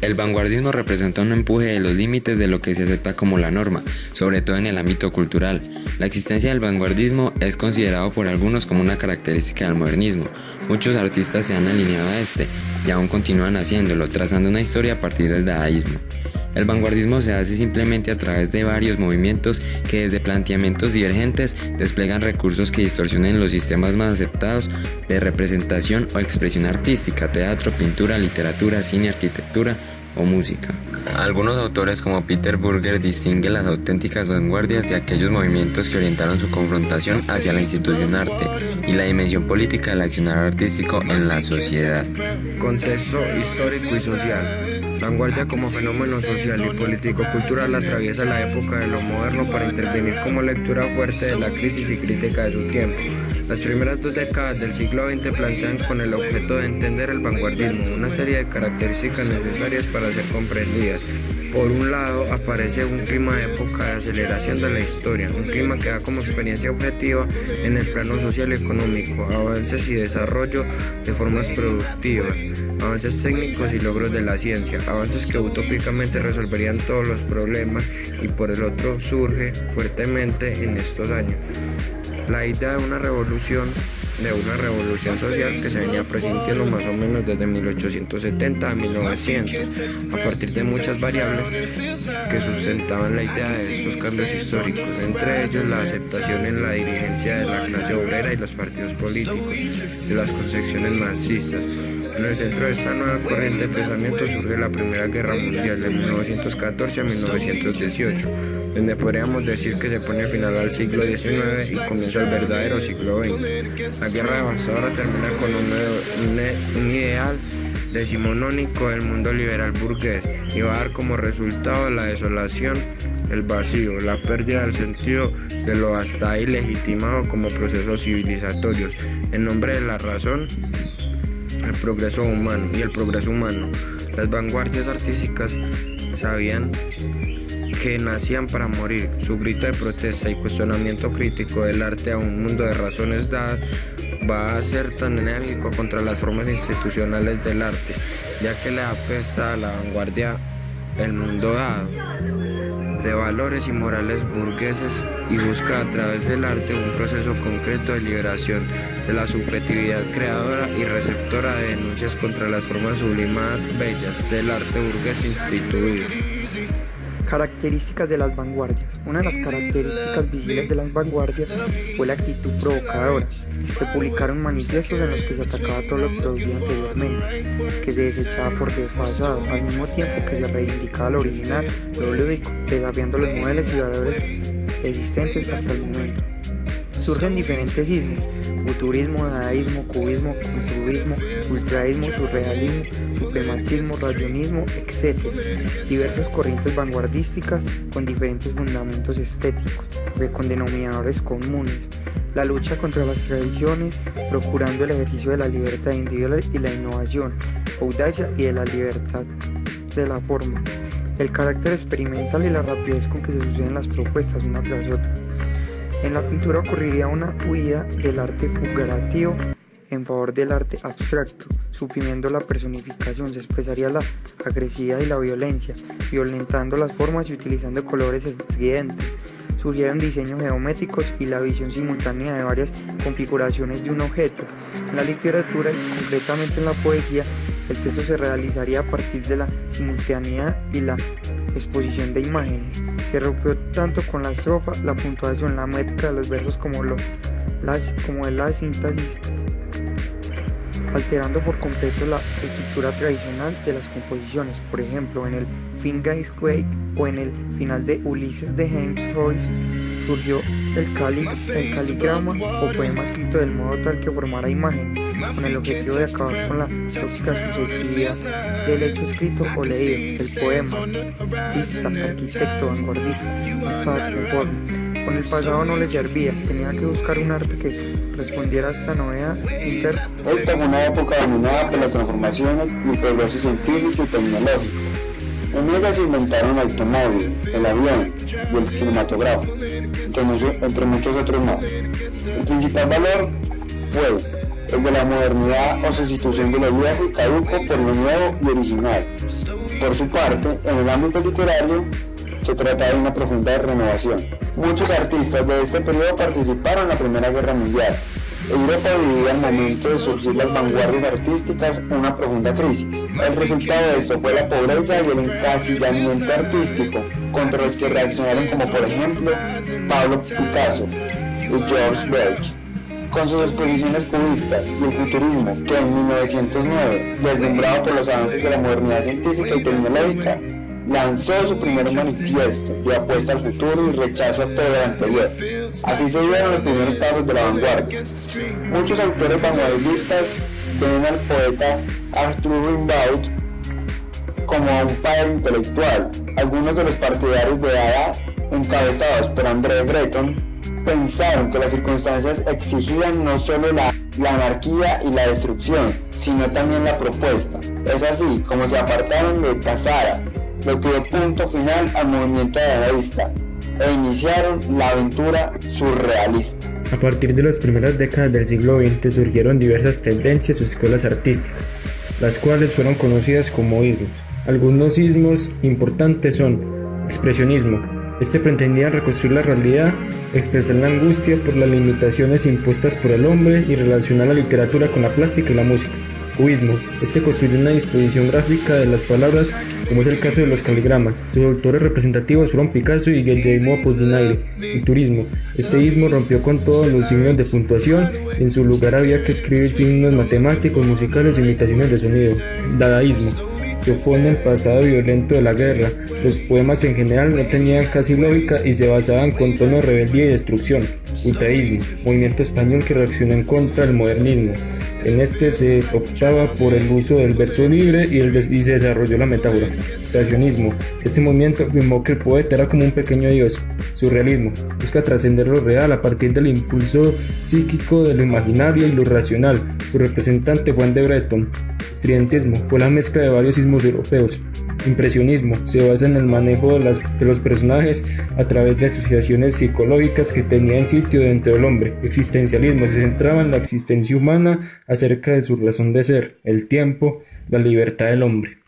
El vanguardismo representa un empuje de los límites de lo que se acepta como la norma, sobre todo en el ámbito cultural. La existencia del vanguardismo es considerado por algunos como una característica del modernismo. Muchos artistas se han alineado a este y aún continúan haciéndolo, trazando una historia a partir del dadaísmo. El vanguardismo se hace simplemente a través de varios movimientos que desde planteamientos divergentes desplegan recursos que distorsionen los sistemas más aceptados de representación o expresión artística, teatro, pintura, literatura, cine, arquitectura o música. Algunos autores como Peter Burger distinguen las auténticas vanguardias de aquellos movimientos que orientaron su confrontación hacia la institución arte y la dimensión política del accionar artístico en la sociedad. Contexto histórico y social. Vanguardia como fenómeno social y político-cultural atraviesa la época de lo moderno para intervenir como lectura fuerte de la crisis y crítica de su tiempo. Las primeras 2 décadas del siglo XX plantean con el objeto de entender el vanguardismo una serie de características necesarias para ser comprendidas. Por un lado, aparece un clima de época de aceleración de la historia, un clima que da como experiencia objetiva en el plano social y económico, avances y desarrollo de formas productivas, avances técnicos y logros de la ciencia, avances que utópicamente resolverían todos los problemas, y por el otro surge fuertemente en estos años la idea de una revolución social que se venía presintiendo más o menos desde 1870 a 1900, a partir de muchas variables que sustentaban la idea de estos cambios históricos, entre ellos la aceptación en la dirigencia de la clase obrera y los partidos políticos, de las concepciones marxistas. En el centro de esta nueva corriente de pensamiento surge la Primera Guerra Mundial de 1914 a 1918, donde podríamos decir que se pone final al siglo XIX y comienza el verdadero siglo XX. La guerra devastadora termina con un ideal decimonónico del mundo liberal burgués y va a dar como resultado la desolación, el vacío, la pérdida del sentido de lo hasta ahí legitimado como procesos civilizatorios, en nombre de la razón, el progreso humano. Las vanguardias artísticas sabían que nacían para morir. Su grito de protesta y cuestionamiento crítico del arte a un mundo de razones dadas va a ser tan enérgico contra las formas institucionales del arte, ya que le apesta a la vanguardia el mundo dado de valores y morales burgueses y busca a través del arte un proceso concreto de liberación de la subjetividad creadora y receptora de denuncias contra las formas sublimadas bellas del arte burgués instituido. Características de las vanguardias. Una de las características visibles de las vanguardias fue la actitud provocadora. Se publicaron manifiestos en los que se atacaba todo lo producido anteriormente, que se desechaba por desfasado, al mismo tiempo que se reivindicaba lo original, lo lúdico, desafiando los modelos y valores existentes hasta el momento. Surgen diferentes ismos: futurismo, dadaísmo, cubismo, culturismo, ultraísmo, surrealismo, suprematismo, rayonismo, etc. Diversas corrientes vanguardísticas con diferentes fundamentos estéticos, con denominadores comunes. La lucha contra las tradiciones, procurando el ejercicio de la libertad individual y la innovación, audacia y de la libertad de la forma. El carácter experimental y la rapidez con que se suceden las propuestas una tras otra. En la pintura ocurriría una huida del arte figurativo en favor del arte abstracto, suprimiendo la personificación. Se expresaría la agresividad y la violencia, violentando las formas y utilizando colores estridentes. Surgieron diseños geométricos y la visión simultánea de varias configuraciones de un objeto. En la literatura y concretamente en la poesía, el texto se realizaría a partir de la simultaneidad y la exposición de imágenes. Se rompió tanto con la estrofa, la puntuación, la métrica de los versos como de la síntesis, alterando por completo la estructura tradicional de las composiciones. Por ejemplo, en el Finnegan's Wake o en el final de Ulises de James Joyce surgió el caligrama o poema escrito del modo tal que formara imágenes, con el objetivo de acabar con la tóxica subjetividad del hecho escrito o leído. El poema, artista, arquitecto, vanguardista, estaba conforme. Con el pasado no le servía, tenía que buscar un arte que respondiera a esta novedad interna. Esta fue una época dominada por las transformaciones y el progreso científico y tecnológico. En ella se inventaron el automóvil, el avión y el cinematógrafo, entre muchos otros más. El principal valor fue el de la modernidad o sustitución de lo viejo y caduco por lo nuevo y original. Por su parte, en el ámbito literario, se trata de una profunda renovación. Muchos artistas de este periodo participaron en la Primera Guerra Mundial. Europa vivía al momento de surgir las vanguardias artísticas una profunda crisis. El resultado de esto fue la pobreza y el encasillamiento artístico, contra los que reaccionaron como por ejemplo Pablo Picasso y George Braque. Con sus exposiciones cubistas y el futurismo que en 1909, deslumbrado por los avances de la modernidad científica y tecnológica, lanzó su primer manifiesto de apuesta al futuro y rechazo a todo lo anterior. Así se dieron los primeros pasos de la vanguardia. Muchos autores vanguardistas ven al poeta Arthur Rimbaud como un padre intelectual. Algunos de los partidarios de Dada, encabezados por André Breton, pensaron que las circunstancias exigían no solo la anarquía y la destrucción, sino también la propuesta. Es así como se apartaron de Casara, lo que dio punto final al movimiento dadaísta, e iniciaron la aventura surrealista. A partir de las primeras décadas del siglo XX surgieron diversas tendencias o escuelas artísticas, las cuales fueron conocidas como ismos. Algunos ismos importantes son expresionismo. Este pretendía reconstruir la realidad, expresar la angustia por las limitaciones impuestas por el hombre y relacionar la literatura con la plástica y la música. Cubismo. Este construyó una disposición gráfica de las palabras, como es el caso de los caligramas. Sus autores representativos fueron Picasso y Guillermo Apollinaire. Futurismo. Este ismo rompió con todos los signos de puntuación. En su lugar había que escribir signos matemáticos, musicales e imitaciones de sonido. Dadaísmo. Se opone al pasado violento de la guerra. Los poemas en general no tenían casi lógica y se basaban con tono de rebeldía y destrucción. Ultraísmo, movimiento español que reaccionó en contra del modernismo. En este se optaba por el uso del verso libre y se desarrolló la metáfora. Creacionismo, este movimiento afirmó que el poeta era como un pequeño dios. Surrealismo, busca trascender lo real a partir del impulso psíquico de lo imaginario y lo racional. Su representante fue André Breton. Estridentismo, fue la mezcla de varios ismos europeos. Impresionismo, se basa en el manejo de los personajes a través de asociaciones psicológicas que tenían sitio dentro del hombre. Existencialismo, se centraba en la existencia humana acerca de su razón de ser, el tiempo, la libertad del hombre.